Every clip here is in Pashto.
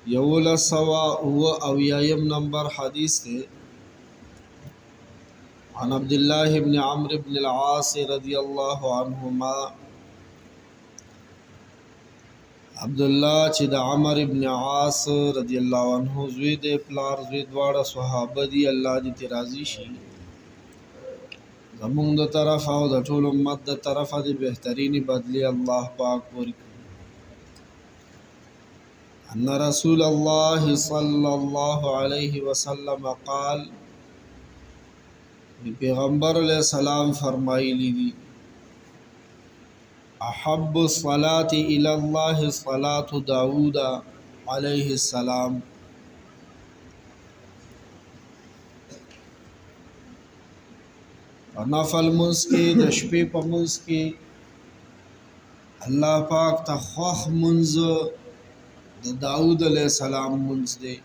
سوا اویایم نمبر حدیث تے عن عبداللہ بن عمرو بن العاص رضی اللہ عنہما عبداللہ چې د عمر ابن عاص رضی اللہ عنہ زوی دے پلار زوی دواړه صحابه دی الله دې ته راضي شي زمونږ د طرف او د ټول امت د طرف د بهترینی بدلی الله پاک ورکړي ان رسول الله صلی الله علیه وسلم قال پیغمبر علیہ السلام فرمایلی دی احب الصلاة الى الله صلاة داود علیہ السلام نفل منز کی د شپې په منز کی الله پاک ته خوښ منز د داود علیہ السلام منز دی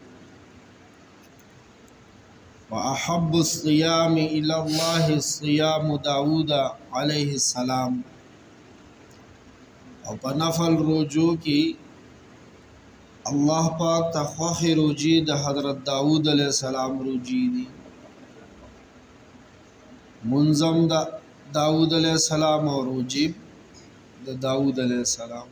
واحب الصيام الى الله صيام داود علیہ السلام او په نفل روجو کی الله پاک ته خوښ روجی د حضرت داود علیہ السلام روجی دی منظم دا داود علیہ السلام اور روجیب دا داود علیہ السلام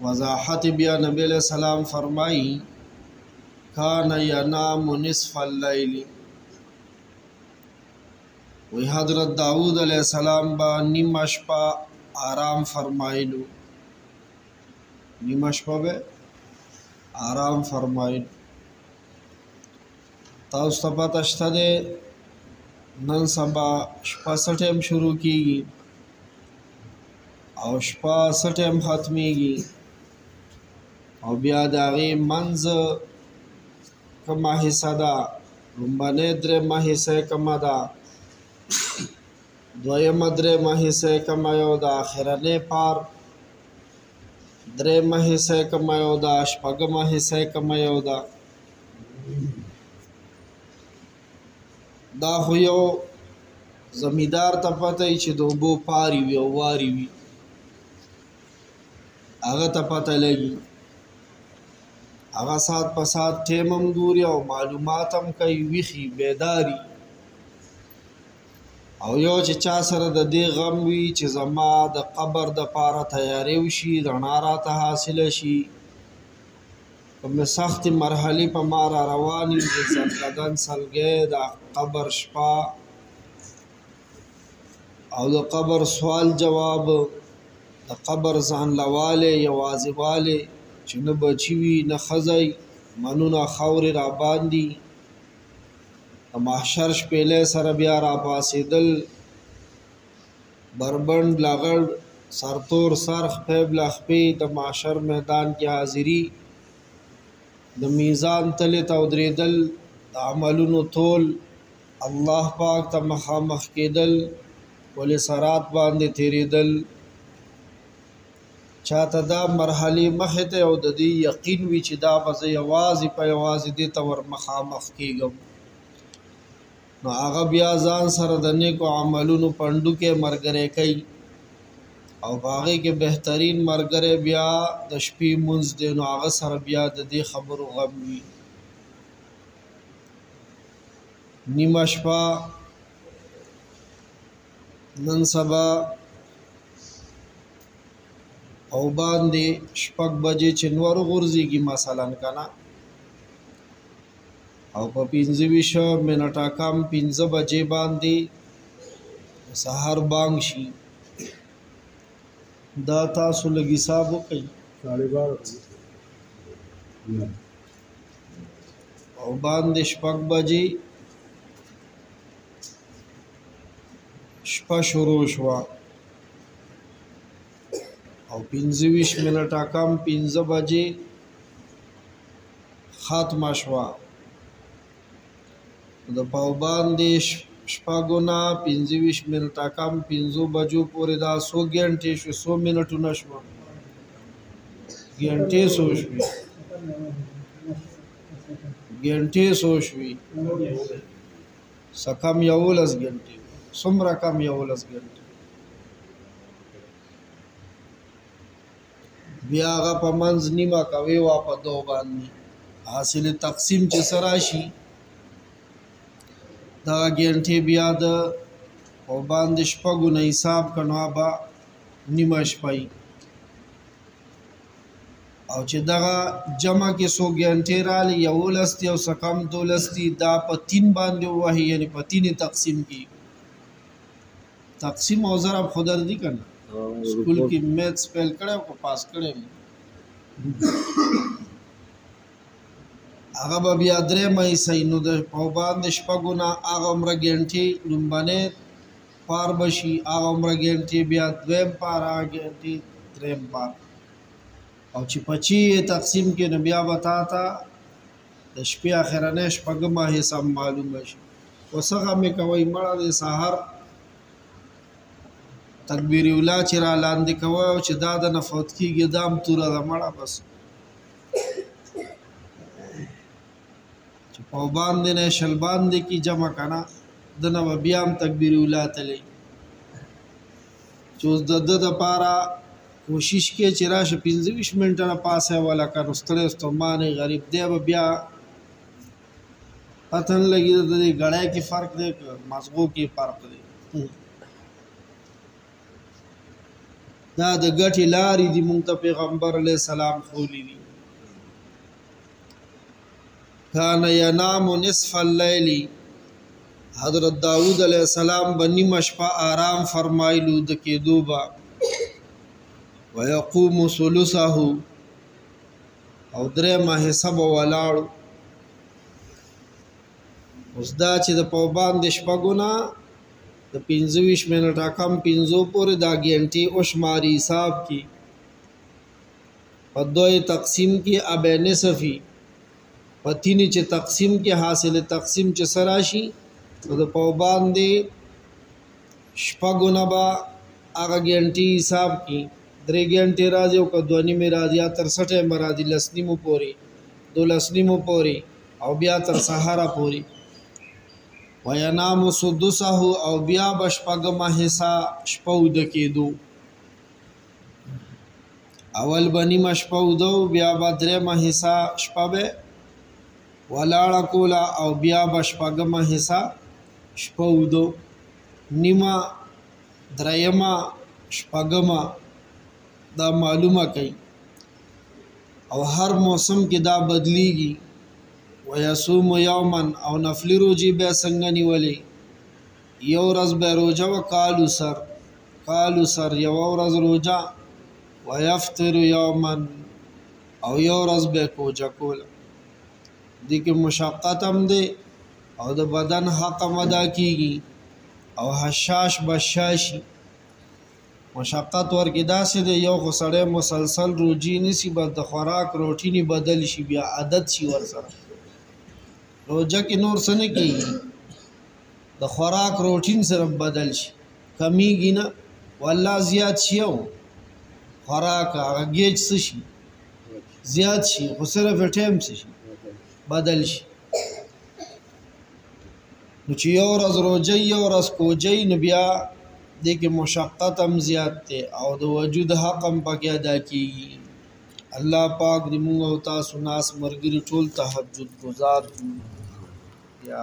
وضاحت بیا نبی علیہ السلام فرمائی کان ینام نصف اللیل وی حضرت داود علیہ السلام با نیم شپا آرام فرمائلو نیم شپا بے آرام فرمائلو تاوستا پتشتا دے نن سبا شپا سٹیم شروع کیگی او شپا سٹیم ختمیگی او بیا داغی منز کما حصہ دا رنبانے درما حصہ کما دا دویم درما حصہ کما یو دا آخرنے پار درما حصہ کما یو دا شپگما حصہ کما یو دا دا خو یو زمیدار ته پته چې د اوبو پاری وي او واری وي هغه ته پته لګي هغه سات په سات ټیم هم ګوري او معلومات هم کوي ویښي بیداري او یو چې چا سره د دې غم وي چې زما د قبر د پاره تیاری وشي رڼا راته حاصله شي کومه سخت مرحله په ما را رواني د سرقدن سلګې د قبر شپه او د قبر سوال جواب د قبر ځان لواله یوازواله چې نه بچی وي نه خزای منونه خاورې را باندې د محشر شپېلې سره بیا را پاسېدل بربند لغړ سرتور سرخ پیب لخپې د محشر میدان کې حاضری د میزان تلې ته ودرېدل د عملونو تول الله پاک ته مخامخ کېدل ولې صراط باندې تېرېدل چاته دا مرحلې مخې ته او د دې یقین وي چې دا به زه یوازې په یوازې دې ته ور مخامخ کېږم نو هغه بیا ځان سره د نیکو عملونو پنډوکې ملګری کوي او باغې کې بهترین مرګره بیا د شپې منځ دی نو هغه سره بیا د دې خبرو غم وي نیمه شپه نن سبا او باندې شپږ بجې چې نور غورځيږي مثلا کنه او په 15 منټه کم 15 بجې باندې سحر بانګ شي دا تاسو لګي حساب وکړئ 12:30 او باندې شپږ بجې شپه شروع شوه او 15 منټه کم 15 بجې ختمه شوه د پاو باندې شپږونه 15 منټه کم 15 بجو پورې دا 100 غنټې شو 100 منټونه شو غنټې سو شوې غنټې سو شوې سکم یولس غنټې څومره کم یولس غنټې بیا هغه په منځ نیمه کوي وا په دو باندې حاصل تقسیم چې سره شي دا ګنټه بیا د او باندې شپږو نه حساب کنو با نیمه شپای او چې دغه جمع کې سو ګنټه را لې یو لستی او سکم دولستی دا په 3 باندې وایي یعنی په 3 تقسیم کی تقسیم او ضرب خودردی کنه سکول کې میتھ سپیل کړو کو پاس کړم هغه به بیا درې مې سینو د په باندې شپګونه هغه عمر ګنټي لومبنه پار بشي هغه عمر ګنټي بیا دویم پار هغه ګنټي دریم پار او چې 25 تقسیم کې نو بیا وتا تا د شپې اخرنه شپګمه حساب معلومه شي وسغه مې کوي مړه د سحر تکبیر اولا چې را لاندې کوي او چې دا د نفوت کېږي دام توره د مړه بس چې په باندې نه شل باندې کې جمع کنا د نو بیا هم تکبیر اولا تلې چې د پاره کوشش کې چې راشه 25 منټه نه پاسه ولا کا رستړې استمانه غریب دی بیا پتن لګي د غړای کې فرق دی مزغو کې فرق دی دا د غټي لارې دی مونږ ته پیغمبر علی السلام خولي دي کان ینام نصف الليل حضرت داود علیہ السلام بنی مشپا آرام فرمایلو د کېدو با ويقوم ثلثه او درې ما حساب ولاړو اوس دا چې د پوبان د شپګونه د 25 منټه کم 15 پورې دا ګنټي او شماري حساب کی په دوی تقسیم کی ابه نصفی پتینی چې تقسیم کې حاصل تقسیم چې سراشي د پوبان دی شپګونه با هغه ګنټي حساب کی 3 ګنټه راځي او کدونی می راځي تر 60 مرادي لسنیمو پوري دو لسنیمو پوري او بیا تر سحرا پوري وینام سدسه او بیا بشپګه حصہ شپود کېدو اول بنی مشپودو بیا بدره حصہ شپبه ولاړه کولا او بیا بشپګه حصہ شپودو نیمه درېما شپګما دا معلومه کوي او هر موسم کې دا بدليږي ويصوم يوما او نفل روزي به څنګه نیولې یو ورځ به روزه وکالو سر یو ورځ روزه ويفطر يوما او یو ورځ به کوجا کول دي کې مشقت هم دي او د بدن حق مدا کیږي او حشاش بشاشي مشقت ورګه داسې دی یو غسړې مسلسل روزي نسی بس د خوراک روټینی بدل شي بیا عادت شي ورسره روزه کې نور سنه کیږي د خوراک روټین سره بدل شي کمیږي نه والله زیات شي او خوراک هغه گیج شي زیات شي خو صرف ټیم شي بدل شي نو چې یو ورځ روزه یو ورځ کوجی نه بیا د کې مشقت هم زیات ته او د وجود حق هم پکې ادا کیږي الله پاک دې موږ او تاسو ناس مرګري ټول تهجد گزار یا